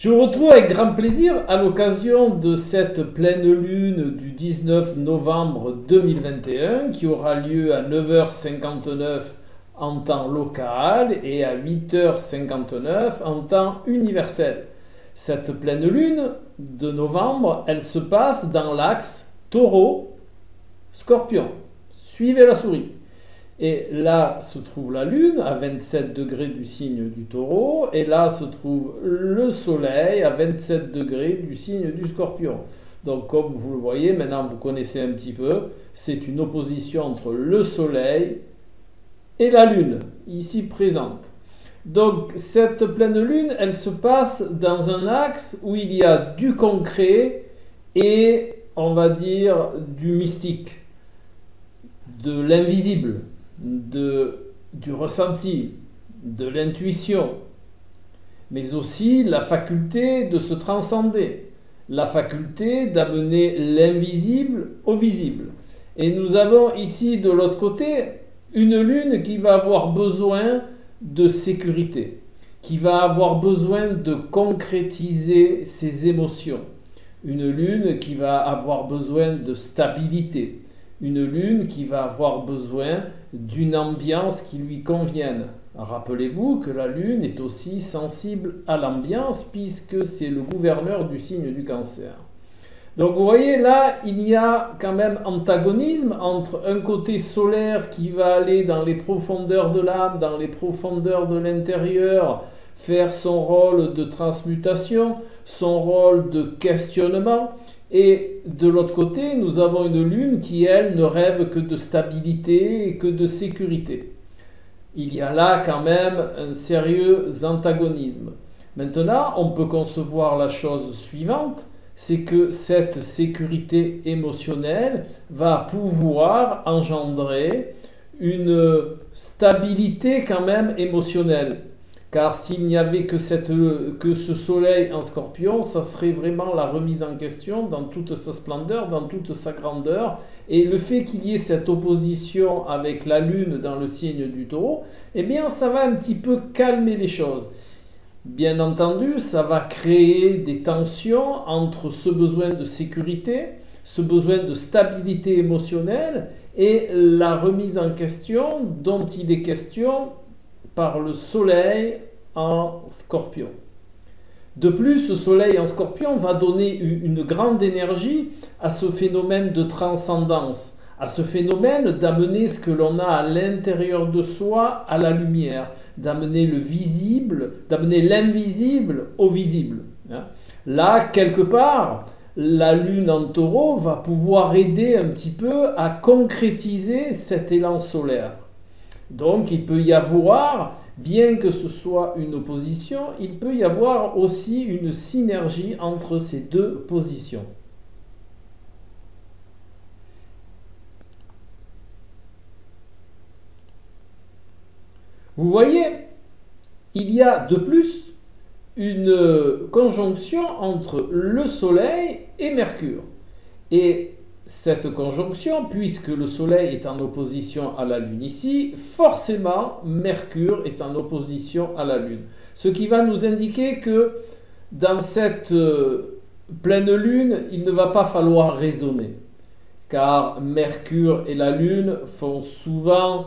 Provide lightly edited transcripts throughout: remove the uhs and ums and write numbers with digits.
Je vous retrouve avec grand plaisir à l'occasion de cette pleine lune du 19 novembre 2021 qui aura lieu à 9h59 en temps local et à 8h59 en temps universel. Cette pleine lune de novembre, elle se passe dans l'axe Taureau-Scorpion. Suivez la souris. Et là se trouve la Lune à 27 degrés du signe du Taureau. Et là se trouve le Soleil à 27 degrés du signe du Scorpion. Donc comme vous le voyez, maintenant vous connaissez un petit peu, c'est une opposition entre le Soleil et la Lune, ici présente. Donc cette pleine Lune, elle se passe dans un axe où il y a du concret et, on va dire, du mystique, de l'invisible, du ressenti, de l'intuition, mais aussi la faculté de se transcender, la faculté d'amener l'invisible au visible. Et nous avons ici de l'autre côté une lune qui va avoir besoin de sécurité, qui va avoir besoin de concrétiser ses émotions, une lune qui va avoir besoin de stabilité, une lune qui va avoir besoin d'une ambiance qui lui convienne. Rappelez-vous que la lune est aussi sensible à l'ambiance puisque c'est le gouverneur du signe du Cancer. Donc vous voyez là, il y a quand même antagonisme entre un côté solaire qui va aller dans les profondeurs de l'âme, dans les profondeurs de l'intérieur, faire son rôle de transmutation, son rôle de questionnement. Et de l'autre côté, nous avons une lune qui, elle, ne rêve que de stabilité et que de sécurité. Il y a là quand même un sérieux antagonisme. Maintenant, on peut concevoir la chose suivante, c'est que cette sécurité émotionnelle va pouvoir engendrer une stabilité quand même émotionnelle. Car s'il n'y avait que ce soleil en Scorpion, ça serait vraiment la remise en question dans toute sa splendeur, dans toute sa grandeur. Et le fait qu'il y ait cette opposition avec la Lune dans le signe du Taureau, eh bien ça va un petit peu calmer les choses. Bien entendu, ça va créer des tensions entre ce besoin de sécurité, ce besoin de stabilité émotionnelle et la remise en question dont il est question par le Soleil en Scorpion. De plus, ce Soleil en Scorpion va donner une grande énergie à ce phénomène de transcendance, à ce phénomène d'amener ce que l'on a à l'intérieur de soi à la lumière, d'amener le visible, d'amener l'invisible au visible. Là, quelque part, la Lune en Taureau va pouvoir aider un petit peu à concrétiser cet élan solaire. Donc il peut y avoir, bien que ce soit une opposition, il peut y avoir aussi une synergie entre ces deux positions. Vous voyez, il y a de plus une conjonction entre le Soleil et Mercure. Et cette conjonction, puisque le Soleil est en opposition à la Lune ici, forcément Mercure est en opposition à la Lune. Ce qui va nous indiquer que dans cette pleine Lune, il ne va pas falloir raisonner. Car Mercure et la Lune font souvent,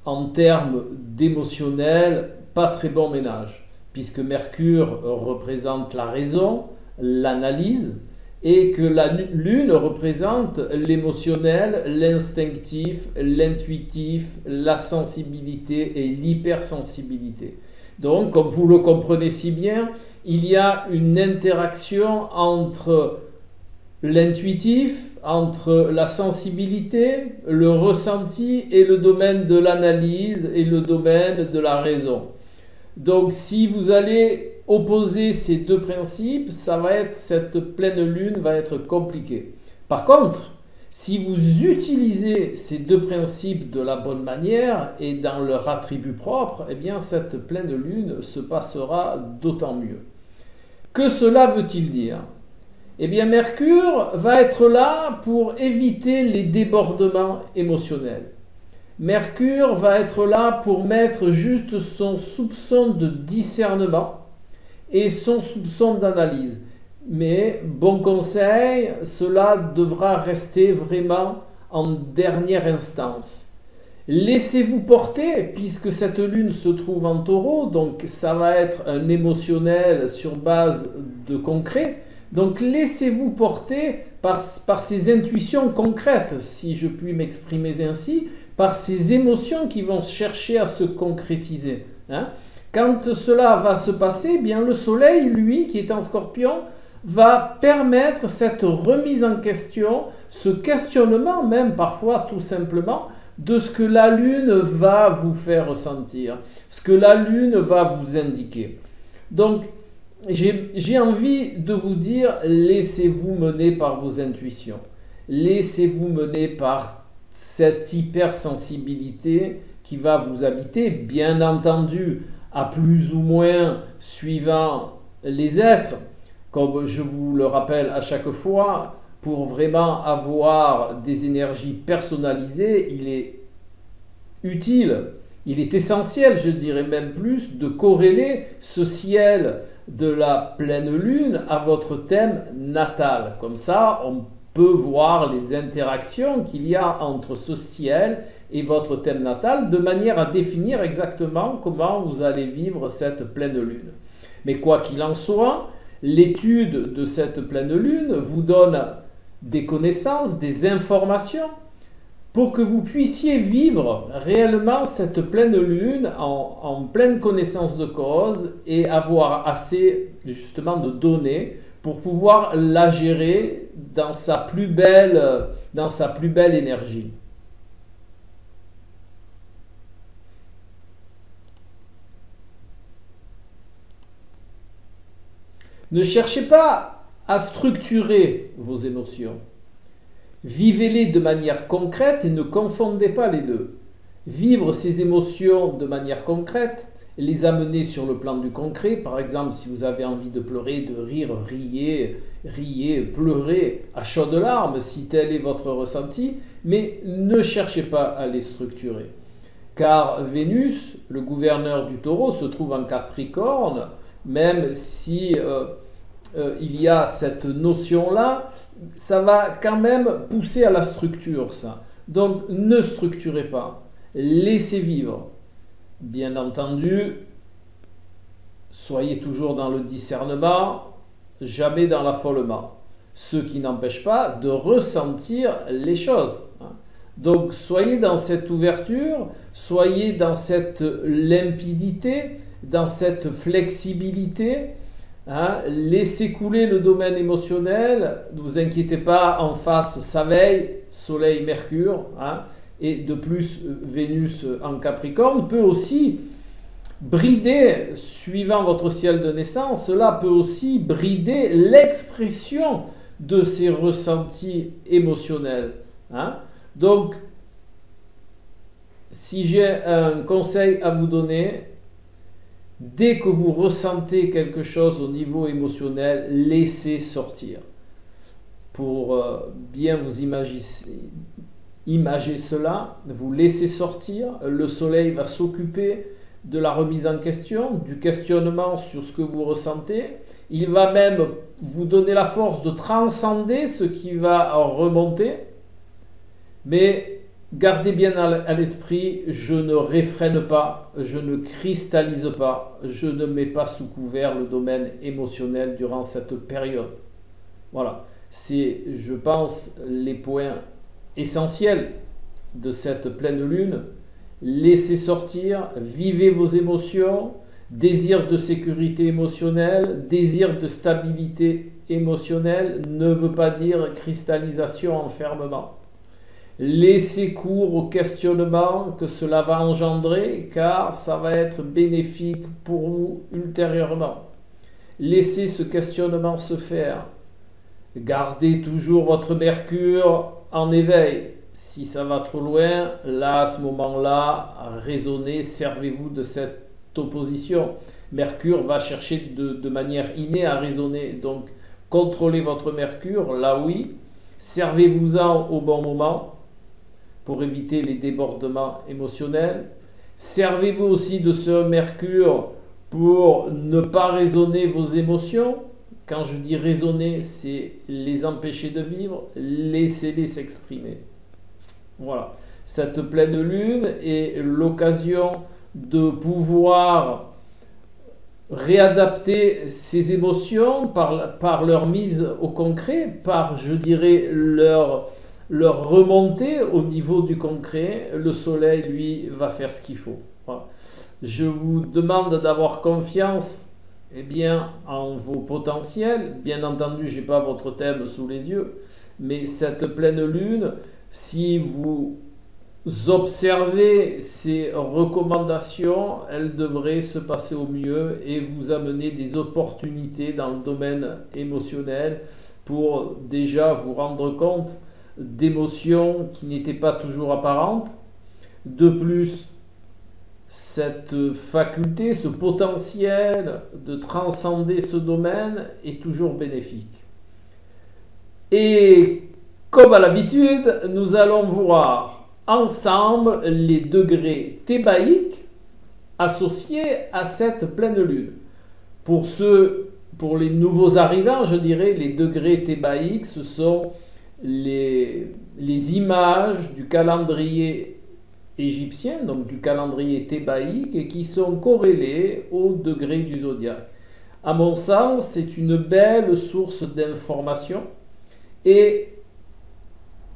en termes d'émotionnel, pas très bon ménage. Puisque Mercure représente la raison, l'analyse, et que la Lune représente l'émotionnel, l'instinctif, l'intuitif, la sensibilité et l'hypersensibilité. Donc, comme vous le comprenez si bien, il y a une interaction entre l'intuitif, entre la sensibilité, le ressenti et le domaine de l'analyse et le domaine de la raison. Donc, si vous allez opposer ces deux principes, cette pleine lune va être compliquée. Par contre, si vous utilisez ces deux principes de la bonne manière et dans leur attribut propre, eh bien cette pleine lune se passera d'autant mieux. Que cela veut-il dire? Eh bien Mercure va être là pour éviter les débordements émotionnels. Mercure va être là pour mettre juste son soupçon de discernement et son soupçon d'analyse. Mais bon conseil, cela devra rester vraiment en dernière instance. Laissez-vous porter, puisque cette lune se trouve en taureau, donc ça va être un émotionnel sur base de concret. Donc laissez-vous porter par ces intuitions concrètes, si je puis m'exprimer ainsi, par ces émotions qui vont chercher à se concrétiser. Hein. Quand cela va se passer, eh bien le soleil, lui, qui est en scorpion, va permettre cette remise en question, ce questionnement même parfois tout simplement, de ce que la lune va vous faire ressentir, ce que la lune va vous indiquer. Donc, j'ai envie de vous dire, laissez-vous mener par vos intuitions. Laissez-vous mener par cette hypersensibilité qui va vous habiter, bien entendu, à plus ou moins suivant les êtres. Comme je vous le rappelle à chaque fois, pour vraiment avoir des énergies personnalisées, il est utile, il est essentiel, je dirais même plus, de corréler ce ciel de la pleine lune à votre thème natal. Comme ça, on peut voir les interactions qu'il y a entre ce ciel et votre thème natal, de manière à définir exactement comment vous allez vivre cette pleine lune. Mais quoi qu'il en soit, l'étude de cette pleine lune vous donne des connaissances, des informations, pour que vous puissiez vivre réellement cette pleine lune en pleine connaissance de cause et avoir assez justement de données pour pouvoir la gérer dans sa plus belle énergie. Ne cherchez pas à structurer vos émotions. Vivez-les de manière concrète et ne confondez pas les deux. Vivre ces émotions de manière concrète, les amener sur le plan du concret, par exemple si vous avez envie de pleurer, de rire, riez, pleurez à chaudes larmes si tel est votre ressenti, mais ne cherchez pas à les structurer. Car Vénus, le gouverneur du Taureau, se trouve en Capricorne, même si il y a cette notion-là, ça va quand même pousser à la structure, ça. Donc, ne structurez pas. Laissez vivre. Bien entendu, soyez toujours dans le discernement, jamais dans l'affolement. Ce qui n'empêche pas de ressentir les choses. Donc, soyez dans cette ouverture, soyez dans cette limpidité, dans cette flexibilité. Laissez couler le domaine émotionnel, ne vous inquiétez pas, en face ça veille, Soleil, Mercure, et de plus Vénus en Capricorne peut aussi brider, suivant votre ciel de naissance, cela peut aussi brider l'expression de ces ressentis émotionnels. Donc, si j'ai un conseil à vous donner, dès que vous ressentez quelque chose au niveau émotionnel, laissez sortir. Pour bien vous imager cela, vous laissez sortir. Le soleil va s'occuper de la remise en question, du questionnement sur ce que vous ressentez. Il va même vous donner la force de transcender ce qui va remonter. Mais gardez bien à l'esprit, je ne réfrène pas, je ne cristallise pas, je ne mets pas sous couvert le domaine émotionnel durant cette période. Voilà, c'est, je pense, les points essentiels de cette pleine lune. Laissez sortir, vivez vos émotions, désir de sécurité émotionnelle, désir de stabilité émotionnelle ne veut pas dire cristallisation, enfermement. Laissez cours au questionnement que cela va engendrer, car ça va être bénéfique pour vous ultérieurement. Laissez ce questionnement se faire. Gardez toujours votre Mercure en éveil. Si ça va trop loin, là, à ce moment-là, raisonnez, servez-vous de cette opposition. Mercure va chercher de manière innée à raisonner. Donc, contrôlez votre Mercure, là oui. Servez-vous-en au bon moment pour éviter les débordements émotionnels. Servez-vous aussi de ce Mercure pour ne pas raisonner vos émotions. Quand je dis raisonner, c'est les empêcher de vivre, laissez-les s'exprimer. Voilà. Cette pleine lune est l'occasion de pouvoir réadapter ces émotions par leur mise au concret, par, je dirais, leur remontée au niveau du concret. Le soleil, lui, va faire ce qu'il faut. Voilà. Je vous demande d'avoir confiance en vos potentiels. Bien entendu, je n'ai pas votre thème sous les yeux, mais cette pleine lune, si vous observez ces recommandations, elles devraient se passer au mieux et vous amener des opportunités dans le domaine émotionnel pour déjà vous rendre compte d'émotions qui n'étaient pas toujours apparentes. De plus, cette faculté, ce potentiel de transcender ce domaine est toujours bénéfique. Et comme à l'habitude, nous allons voir ensemble les degrés thébaïques associés à cette pleine lune. Pour les nouveaux arrivants, je dirais, les degrés thébaïques, ce sont les images du calendrier égyptien, donc du calendrier thébaïque, et qui sont corrélés au degré du zodiaque. À mon sens, c'est une belle source d'information et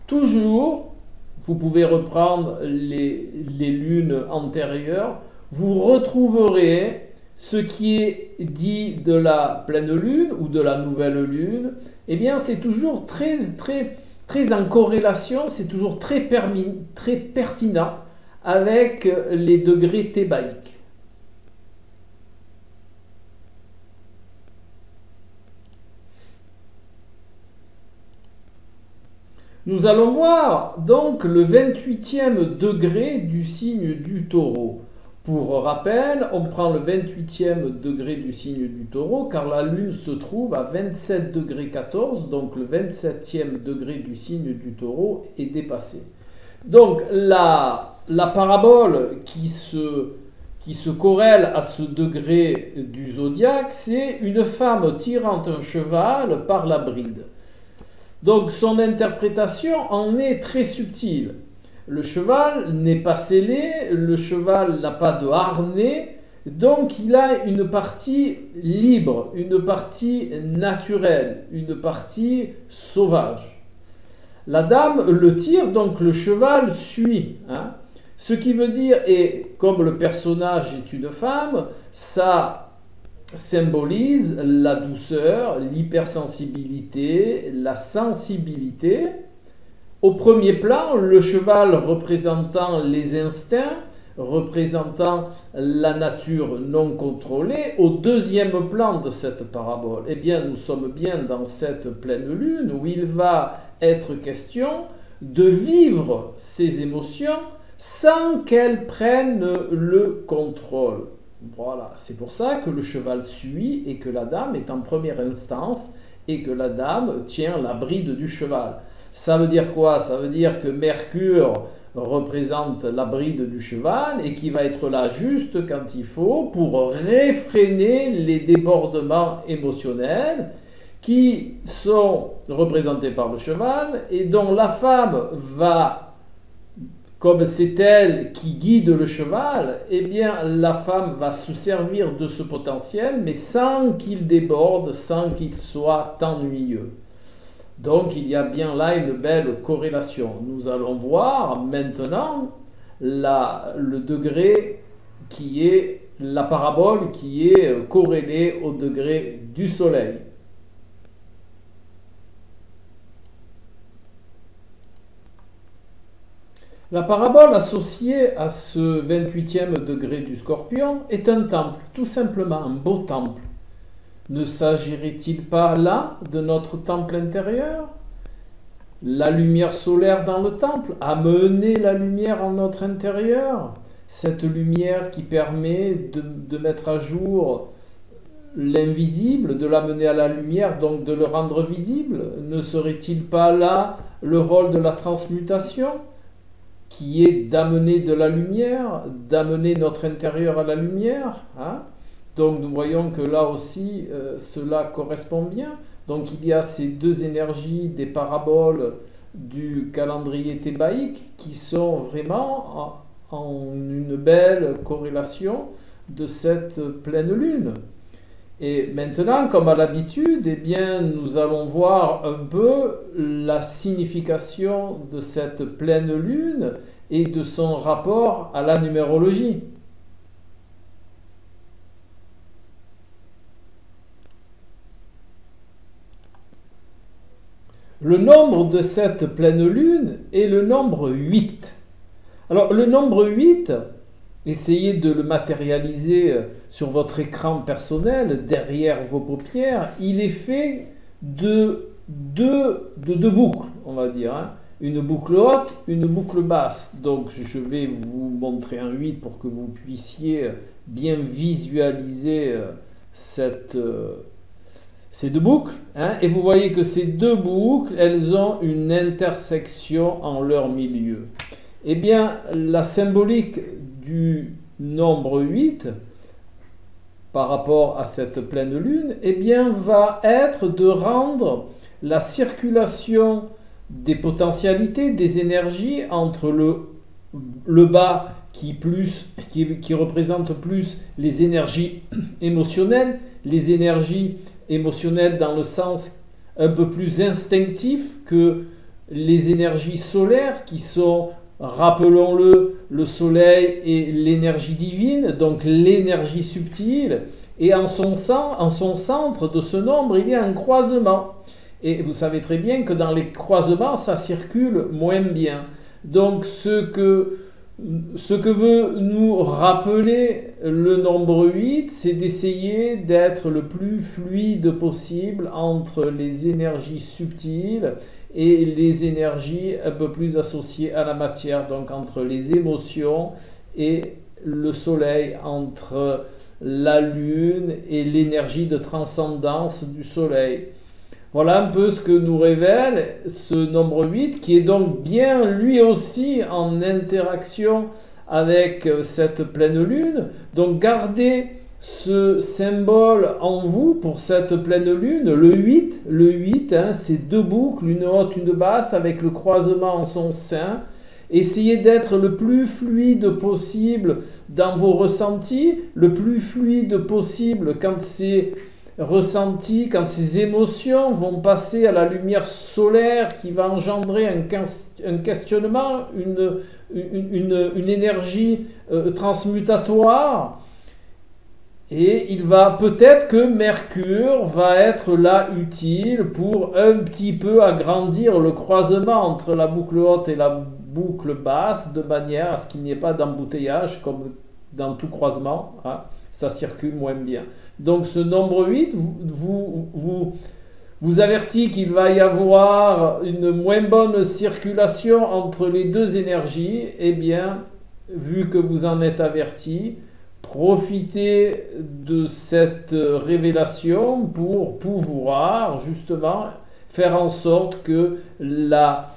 toujours, vous pouvez reprendre les lunes antérieures, vous retrouverez ce qui est dit de la pleine lune ou de la nouvelle lune. Eh bien, c'est toujours très en corrélation, c'est toujours très pertinent avec les degrés thébaïques. Nous allons voir donc le 28e degré du signe du Taureau. Pour rappel, on prend le 28e degré du signe du Taureau car la Lune se trouve à 27 degrés 14, donc le 27e degré du signe du Taureau est dépassé. Donc la parabole qui se corrèle à ce degré du zodiaque, c'est une femme tirant un cheval par la bride. Donc son interprétation en est très subtile. Le cheval n'est pas scellé, le cheval n'a pas de harnais, donc il a une partie libre, une partie naturelle, une partie sauvage. La dame le tire, donc le cheval suit. Ce qui veut dire, et comme le personnage est une femme, ça symbolise la douceur, l'hypersensibilité, la sensibilité. Au premier plan, le cheval représentant les instincts, représentant la nature non contrôlée. Au deuxième plan de cette parabole, eh bien, nous sommes bien dans cette pleine lune où il va être question de vivre ces émotions sans qu'elles prennent le contrôle. Voilà, c'est pour ça que le cheval suit et que la dame est en première instance et que la dame tient la bride du cheval. Ça veut dire quoi? Ça veut dire que Mercure représente la bride du cheval et qui va être là juste quand il faut pour réfréner les débordements émotionnels qui sont représentés par le cheval et dont la femme va, comme c'est elle qui guide le cheval, eh bien la femme va se servir de ce potentiel, mais sans qu'il déborde, sans qu'il soit ennuyeux. Donc il y a bien là une belle corrélation. Nous allons voir maintenant le degré qui est la parabole qui est corrélée au degré du soleil. La parabole associée à ce 28e degré du Scorpion est un temple, tout simplement un beau temple. Ne s'agirait-il pas là de notre temple intérieur? La lumière solaire dans le temple, amener la lumière en notre intérieur, cette lumière qui permet de mettre à jour l'invisible, de l'amener à la lumière, donc de le rendre visible. Ne serait-il pas là le rôle de la transmutation, qui est d'amener de la lumière, d'amener notre intérieur à la lumière, Donc nous voyons que là aussi, cela correspond bien. Donc il y a ces deux énergies des paraboles du calendrier thébaïque qui sont vraiment en une belle corrélation de cette pleine lune. Et maintenant, comme à l'habitude, eh bien, nous allons voir un peu la signification de cette pleine lune et de son rapport à la numérologie. Le nombre de cette pleine lune est le nombre 8. Alors, le nombre 8, essayez de le matérialiser sur votre écran personnel, derrière vos paupières. Il est fait de deux boucles, on va dire. Hein. Une boucle haute, une boucle basse. Donc je vais vous montrer un 8 pour que vous puissiez bien visualiser ces deux boucles. Hein. Et vous voyez que ces deux boucles, elles ont une intersection en leur milieu. Eh bien, la symbolique du nombre 8 par rapport à cette pleine lune, eh bien, va être de rendre la circulation des potentialités, des énergies entre le bas qui représente plus les énergies émotionnelles dans le sens un peu plus instinctif que les énergies solaires qui sont, rappelons-le, le soleil et l'énergie divine, donc l'énergie subtile, et en son centre de ce nombre, il y a un croisement. Et vous savez très bien que dans les croisements, ça circule moins bien. Donc ce que veut nous rappeler le nombre 8, c'est d'essayer d'être le plus fluide possible entre les énergies subtiles et les énergies un peu plus associées à la matière, donc entre les émotions et le soleil, entre la lune et l'énergie de transcendance du soleil. Voilà un peu ce que nous révèle ce nombre 8, qui est donc bien lui aussi en interaction avec cette pleine lune. Donc gardez ce symbole en vous pour cette pleine lune, le 8 hein, c'est deux boucles, une haute, une basse, avec le croisement en son sein. Essayez d'être le plus fluide possible dans vos ressentis, le plus fluide possible quand ces ressentis, quand ces émotions vont passer à la lumière solaire qui va engendrer un questionnement, une énergie transmutatoire. Et il va peut-être que Mercure va être là utile pour un petit peu agrandir le croisement entre la boucle haute et la boucle basse, de manière à ce qu'il n'y ait pas d'embouteillage comme dans tout croisement. Hein, ça circule moins bien. Donc ce nombre 8 vous avertit qu'il va y avoir une moins bonne circulation entre les deux énergies. Eh bien, vu que vous en êtes averti, profitez de cette révélation pour pouvoir justement faire en sorte que la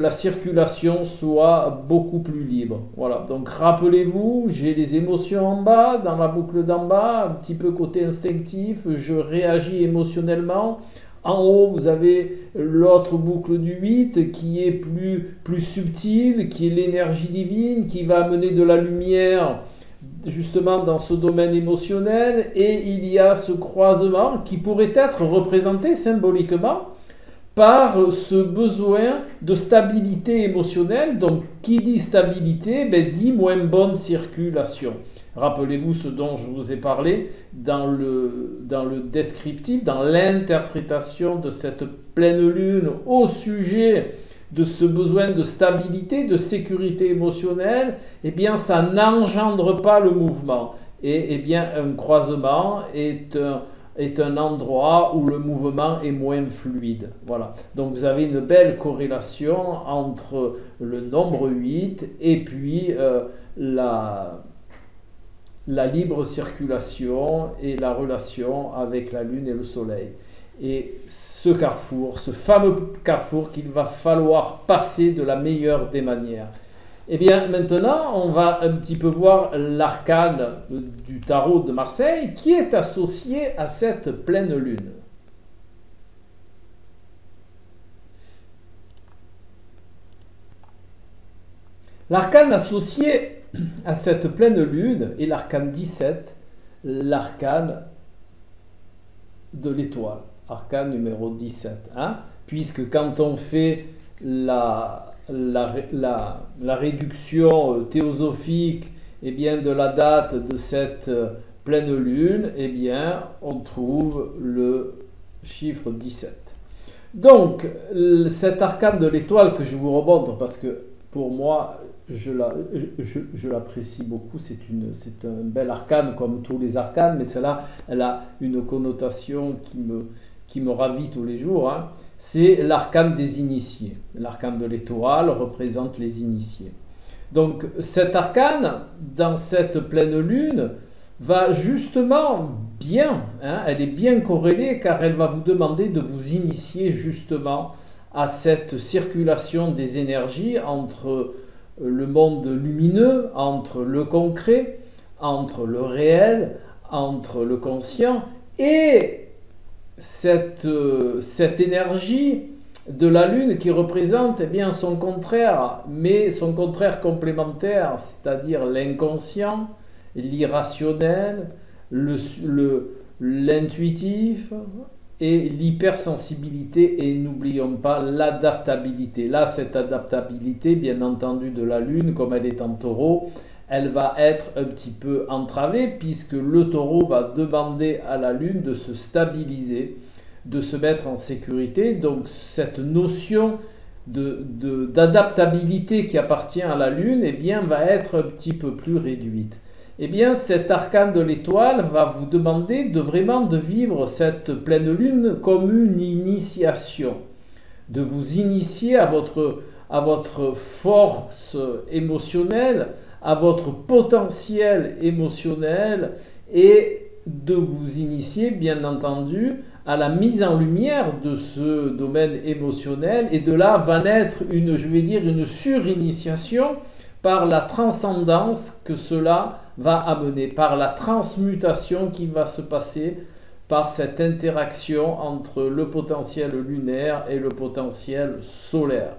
circulation soit beaucoup plus libre. Voilà, donc rappelez-vous, j'ai les émotions en bas, dans la boucle d'en bas, un petit peu côté instinctif, je réagis émotionnellement. En haut, vous avez l'autre boucle du 8 qui est plus subtile, qui est l'énergie divine, qui va amener de la lumière justement dans ce domaine émotionnel. Et il y a ce croisement qui pourrait être représenté symboliquement par ce besoin de stabilité émotionnelle. Donc, qui dit stabilité, dit moins bonne circulation. Rappelez-vous ce dont je vous ai parlé dans le descriptif, dans l'interprétation de cette pleine lune au sujet de ce besoin de stabilité, de sécurité émotionnelle. Eh bien, ça n'engendre pas le mouvement. Et eh bien, un croisement est un endroit où le mouvement est moins fluide. Voilà. Donc vous avez une belle corrélation entre le nombre 8 et puis la libre circulation et la relation avec la Lune et le Soleil. Et ce carrefour, ce fameux carrefour qu'il va falloir passer de la meilleure des manières. Eh bien, maintenant, on va un petit peu voir l'arcane du tarot de Marseille qui est associé à cette pleine lune. L'arcane associé à cette pleine lune est l'arcane 17, l'arcane de l'étoile, arcane numéro 17. Hein, puisque quand on fait la réduction théosophique eh bien, de la date de cette pleine lune, eh bien, on trouve le chiffre 17. Donc, cet arcane de l'étoile que je vous remontre, parce que pour moi, je l'apprécie beaucoup, c'est un bel arcane comme tous les arcanes, mais celle-là, elle a une connotation qui me ravit tous les jours. Hein. C'est l'arcane des initiés. L'arcane de l'étoile représente les initiés. Donc cet arcane, dans cette pleine lune, va justement bien, hein, elle est bien corrélée car elle va vous demander de vous initier justement à cette circulation des énergies entre le monde lumineux, entre le concret, entre le réel, entre le conscient et cette énergie de la Lune qui représente eh bien, son contraire, mais son contraire complémentaire, c'est-à-dire l'inconscient, l'irrationnel, l'intuitif et l'hypersensibilité, et n'oublions pas l'adaptabilité. Là, cette adaptabilité, bien entendu, de la Lune, comme elle est en taureau, elle va être un petit peu entravée puisque le taureau va demander à la Lune de se stabiliser, de se mettre en sécurité. Donc cette notion d'adaptabilité qui appartient à la Lune eh bien, va être un petit peu plus réduite. Eh bien, cet arcane de l'étoile va vous demander de vraiment de vivre cette pleine lune comme une initiation, de vous initier à votre force émotionnelle, à votre potentiel émotionnel et de vous initier, bien entendu, à la mise en lumière de ce domaine émotionnel. Et de là va naître une surinitiation par la transcendance que cela va amener, par la transmutation qui va se passer par cette interaction entre le potentiel lunaire et le potentiel solaire.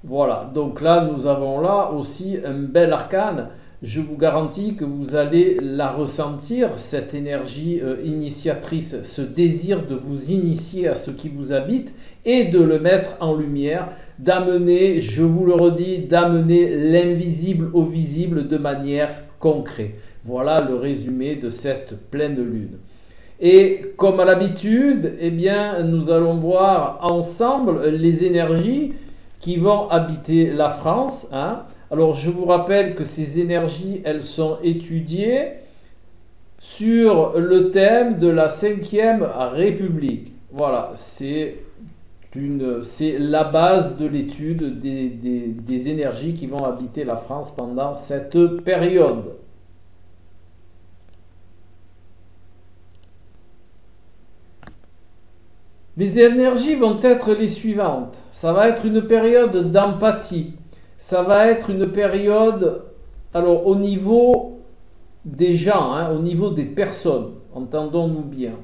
Voilà, donc là nous avons là aussi un bel arcane. Je vous garantis que vous allez la ressentir, cette énergie initiatrice, ce désir de vous initier à ce qui vous habite et de le mettre en lumière, d'amener, je vous le redis, d'amener l'invisible au visible de manière concrète. Voilà le résumé de cette pleine lune. Et comme à l'habitude, eh bien, nous allons voir ensemble les énergies qui vont habiter la France. Hein. Alors, je vous rappelle que ces énergies, elles sont étudiées sur le thème de la 5e République. Voilà, c'est la base de l'étude des énergies qui vont habiter la France pendant cette période. Les énergies vont être les suivantes. Ça va être une période d'empathie. Ça va être une période, alors au niveau des gens, hein, au niveau des personnes, entendons-nous bien.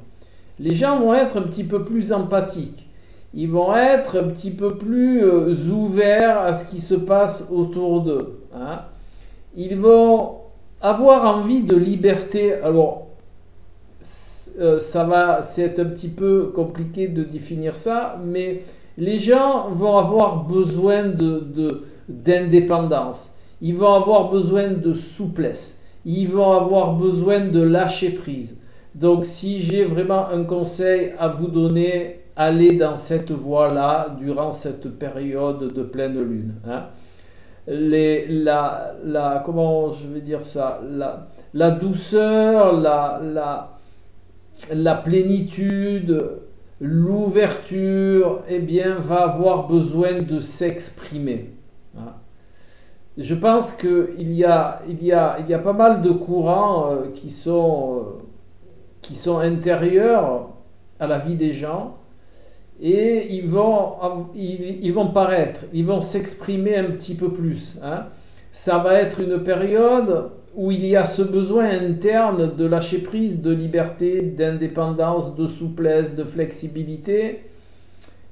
Les gens vont être un petit peu plus empathiques. Ils vont être un petit peu plus ouverts à ce qui se passe autour d'eux. Hein. Ils vont avoir envie de liberté. Alors, c'est un petit peu compliqué de définir ça, mais les gens vont avoir besoin d'indépendance. Ils vont avoir besoin de souplesse. Ils vont avoir besoin de lâcher prise. Donc, si j'ai vraiment un conseil à vous donner, allez dans cette voie-là durant cette période de pleine lune. Hein. Comment je vais dire ça, la douceur, la plénitude, l'ouverture, eh bien, va avoir besoin de s'exprimer. Hein. Je pense qu'il y a pas mal de courants qui sont intérieurs à la vie des gens et ils vont paraître, ils vont s'exprimer un petit peu plus. Hein. ça va être une période où il y a ce besoin interne de lâcher prise, de liberté, d'indépendance, de souplesse, de flexibilité.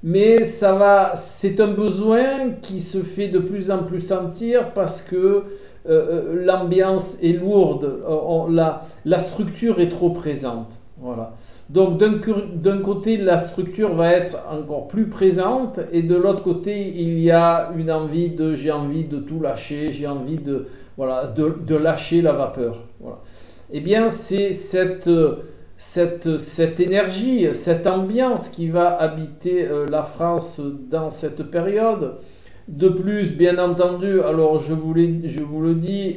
Mais c'est un besoin qui se fait de plus en plus sentir parce que l'ambiance est lourde, la structure est trop présente. Voilà. Donc d'un côté, la structure va être encore plus présente et de l'autre côté, il y a une envie j'ai envie de tout lâcher, j'ai envie de lâcher la vapeur. Voilà. Eh bien, c'est cette énergie, cette ambiance qui va habiter la France dans cette période. De plus, bien entendu, alors je vous le dis,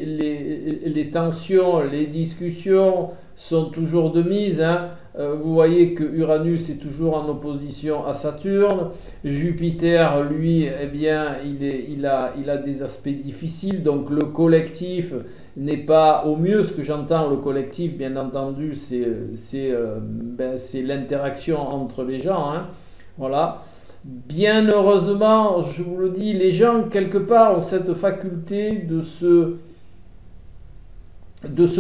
les tensions, les discussions sont toujours de mise. Hein. Vous voyez que Uranus est toujours en opposition à Saturne. Jupiter, lui, eh bien, il a des aspects difficiles. Donc le collectif n'est pas au mieux. Ce que j'entends, le collectif, bien entendu, c'est l'interaction entre les gens. Hein. Voilà. Bien heureusement, je vous le dis, les gens, quelque part, ont cette faculté de se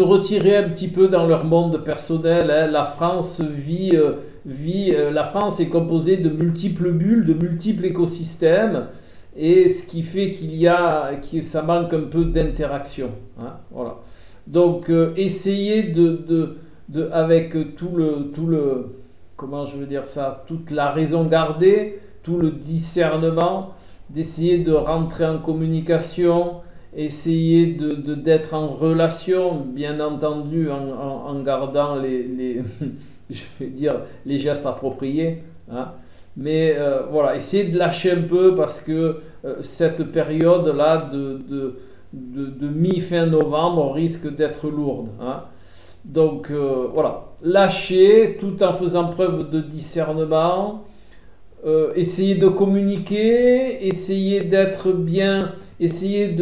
retirer un petit peu dans leur monde personnel. Hein. La France la France est composée de multiples bulles, de multiples écosystèmes, et ce qui fait que ça manque un peu d'interaction. Hein. Voilà. Donc, essayez avec comment je veux dire ça, toute la raison gardée, tout le discernement, d'essayer de rentrer en communication, essayer d'être en relation, bien entendu, en gardant je vais dire, les gestes appropriés. Hein. Mais voilà, essayez de lâcher un peu parce que cette période-là de mi-fin novembre risque d'être lourde. Hein. Donc voilà, lâchez tout en faisant preuve de discernement. Essayez de communiquer, essayez d'être bien, essayez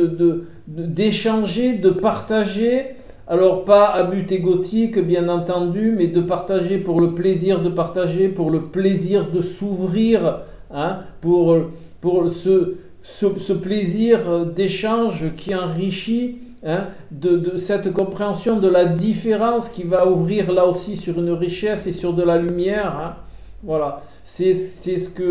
d'échanger, de partager. Alors pas à but égotique, bien entendu, mais de partager pour le plaisir de partager, pour le plaisir de s'ouvrir, hein, pour ce plaisir d'échange qui enrichit, hein, de cette compréhension de la différence qui va ouvrir là aussi sur une richesse et sur de la lumière. Hein. Voilà, c'est cette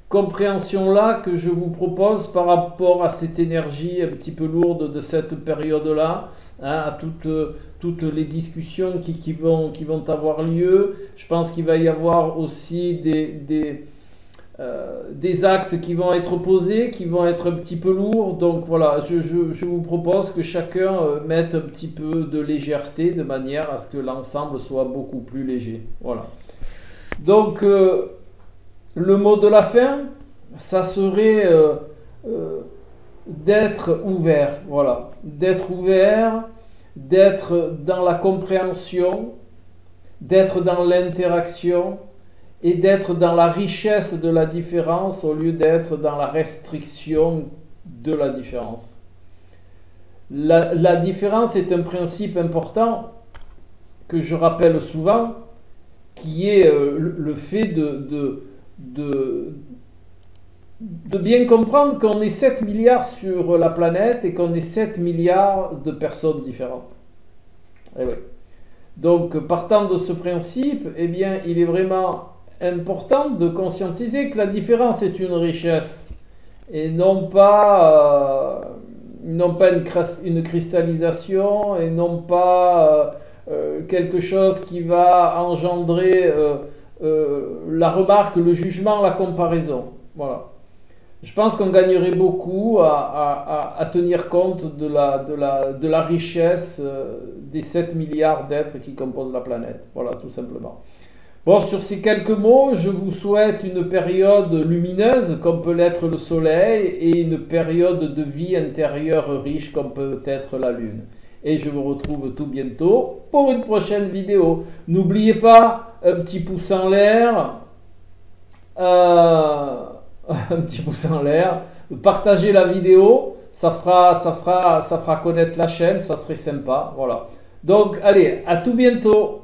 compréhension-là que je vous propose par rapport à cette énergie un petit peu lourde de cette période-là, hein, à toutes les discussions qui vont avoir lieu. Je pense qu'il va y avoir aussi des actes qui vont être posés, qui vont être un petit peu lourds. Donc voilà, je vous propose que chacun mette un petit peu de légèreté de manière à ce que l'ensemble soit beaucoup plus léger. Voilà. Donc le mot de la fin, ça serait d'être ouvert. Voilà, d'être ouvert, d'être dans la compréhension, d'être dans l'interaction, et d'être dans la richesse de la différence au lieu d'être dans la restriction de la différence. La différence est un principe important que je rappelle souvent, qui est le fait de bien comprendre qu'on est 7 milliards sur la planète et qu'on est 7 milliards de personnes différentes. Et oui. Donc, partant de ce principe, eh bien, il est vraiment important de conscientiser que la différence est une richesse et non pas une cristallisation et non pas quelque chose qui va engendrer la remarque, le jugement, la comparaison. Voilà. Je pense qu'on gagnerait beaucoup à tenir compte de la richesse des 7 milliards d'êtres qui composent la planète. Voilà, tout simplement. Bon, sur ces quelques mots, je vous souhaite une période lumineuse comme peut l'être le soleil et une période de vie intérieure riche comme peut être la lune. Et je vous retrouve tout bientôt pour une prochaine vidéo. N'oubliez pas, un petit pouce en l'air, partagez la vidéo, ça fera connaître la chaîne, ça serait sympa. Voilà. Donc, allez, à tout bientôt.